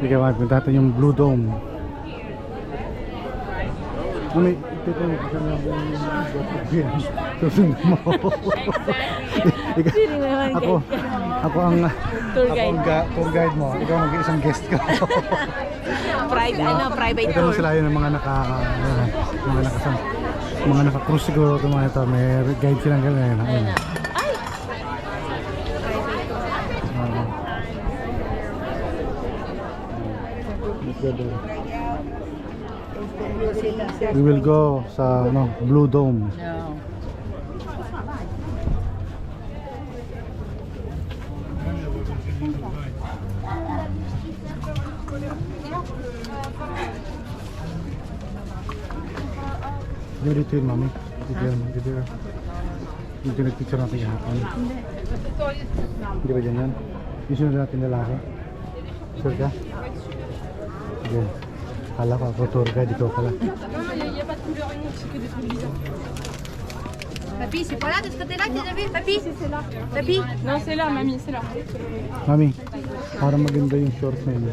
Ikaw, punta natin yung Blue Dome. Mami, ito yung susunod mo. Ako ang tour guide mo. Ikaw mag-isang guest ka. Private ito mo sila yun ng mga naka-cruise siguro ito mga ito. May guide silang gano'n. We will go sa Blue Dome. Dito yun, mami. Dito yun. Dito nagpicture natin kahapon. Hindi ba dyan yan? Yung sunod natin lalaki. Sure ka? Sige. Kala ko ako tour guide, ikaw pala. Papy, c'est pas là de ce côté-là que t'as vu? Papy? C'est là. Papy? Non, c'est là, mamie, c'est là. Mami, para maganda yung short na yun.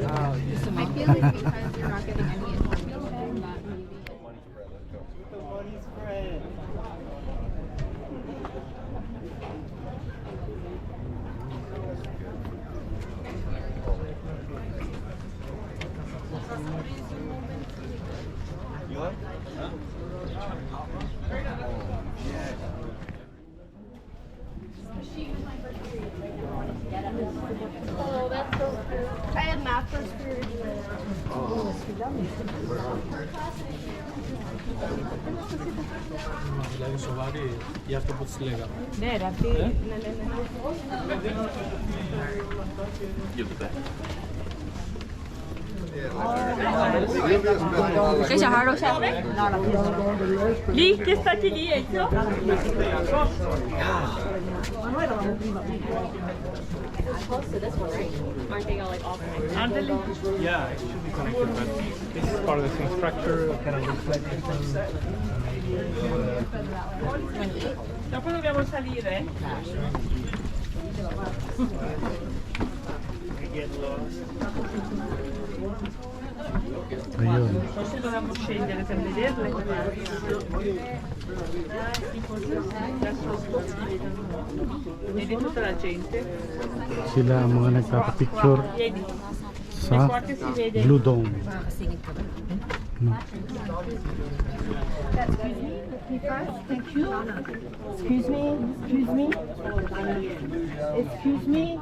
I had math first period. You have to put leg up.给小孩都下来。Lì, che stati dietro? Close to this one, right? Aren't they all like all connected? Yeah, it should be connected, but this is part of the same structure, kind of reflecting. Dopo dobbiamo salire. Ayun. Forse dobbiamo scendere per vederle. Vedi tutta la gente. Sila ang mga nagpapapicture Vedi. sa Blue Dome. Thank you. Excuse me. Excuse me. Excuse me.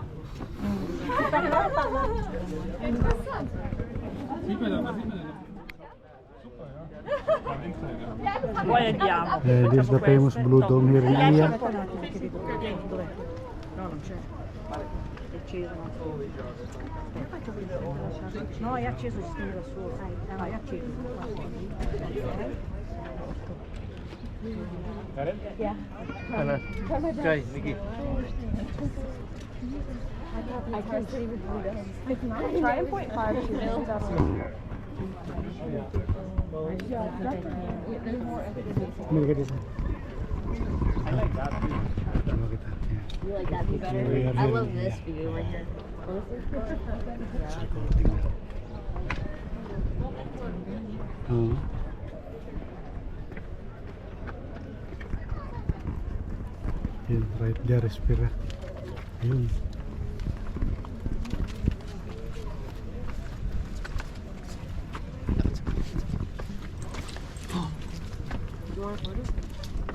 Poi andiamo. This is the famous Blue Dome here in Oia. No, non c'è. È acceso. No, è acceso, si stende da solo. No, è acceso. Yeah. Jai, Vicky. I can't say with you. Try and point 5 to Look at this. You like that view better? I love this view right here. Yun, right there, Respira. Yun.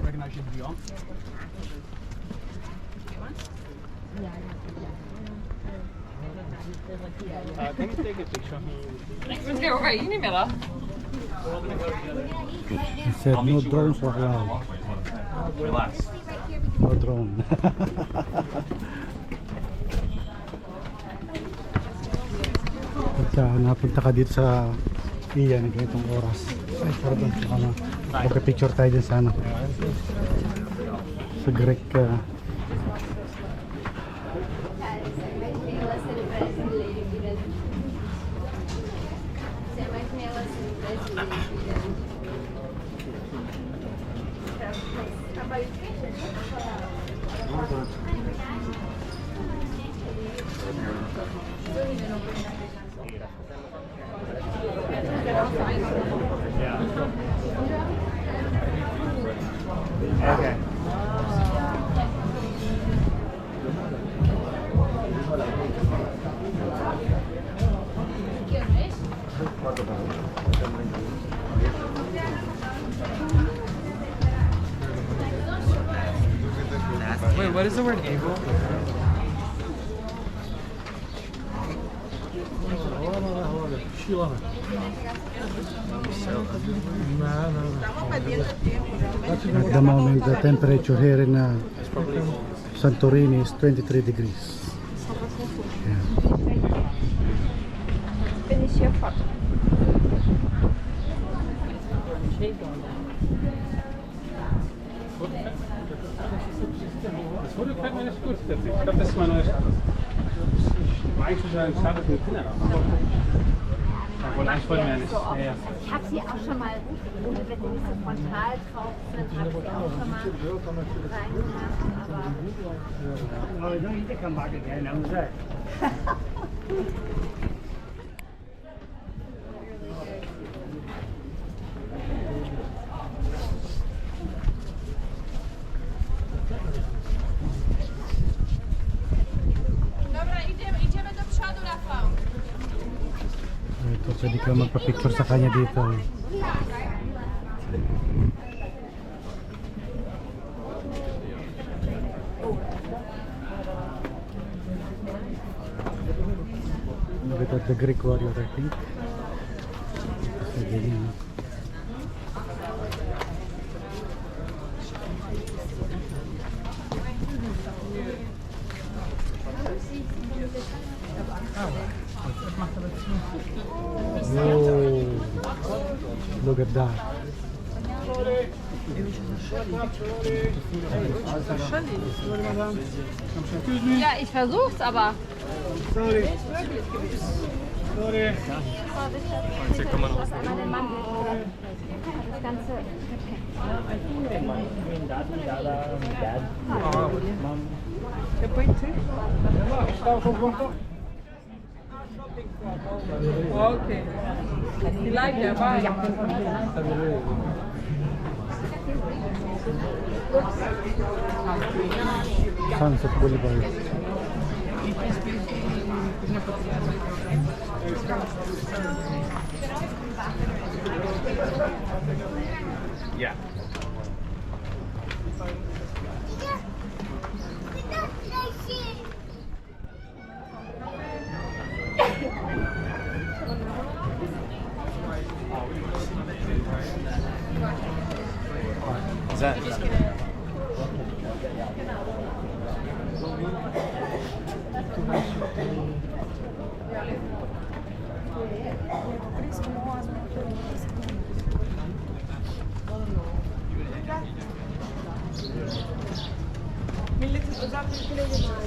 Recognize your view. Can you take a picture? Men ska jag åka in emellan? He said no drones were allowed. Relax. No drone. Pagka napunta ka dito sa iyan, ganitong oras. Ay, pardon. Magka-picture tayo dyan sa sa Greek. Okay. Wait, what is the word able? At the moment, the temperature here in Santorini is 23 degrees. Bin ich hier fort. Das wurde gefällt mir nicht gut. Ich glaube, das ist meine eigentlich schon startet mit Kindern. Und eigentlich wollten wir ja nicht. Ja. Ich habe sie auch schon mal, wenn die nicht so frontal drauf sind, habe ich sie auch schon mal reingemacht, aber... Ito, pwede ka magpa-picture sa kanya dito. Look at the Greek warrior, I think. Sige yun. Oh, look at that. Ja, ich versuch's, aber. Sorry. Sorry. Das ganze Okay. You like that, bye. Sunset Boulevard. Yeah. Is that? Milletin özel bilgileri var.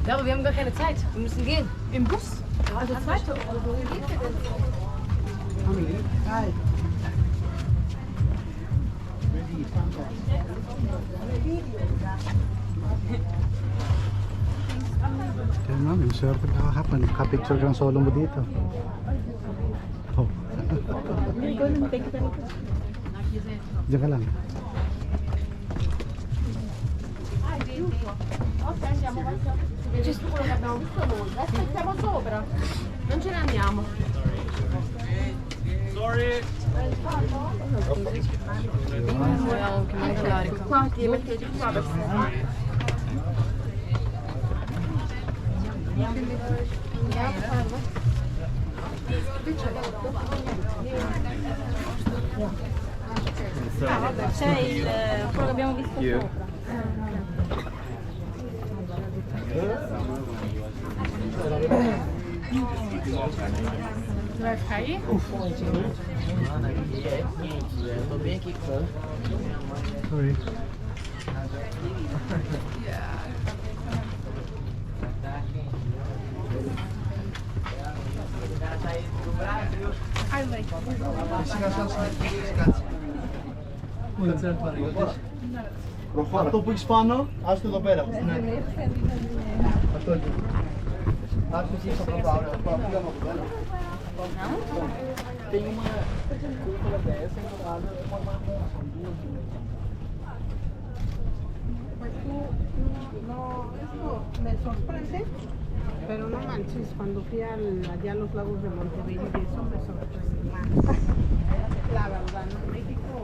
Ja, aber wir haben gar keine Zeit. Wir müssen gehen. Im Bus? Also zweite. Kaya namin, swerte kakahapon. Kapicture ka ng solo mo dito. Oh. Diyan ka lang. Gesù quello che abbiamo visto noi. Adesso siamo sopra. Non ce ne andiamo. Sorry. Qua ti mettete qua per C'è quello che abbiamo visto sopra. Vai ficar aí? Sorry. Αυτό που έχεις πάνω, άστο εδώ πέρα. Ναι. Αυτό εκεί. Άστο εκεί στα πρώτα, ωραία. Πάμε από εδώ. Tem uma dessa entrada, Esto me sorprende, pero no manches, cuando fui allá a los lagos de Montebello y eso me sorprende más. La verdad, ¿no? México.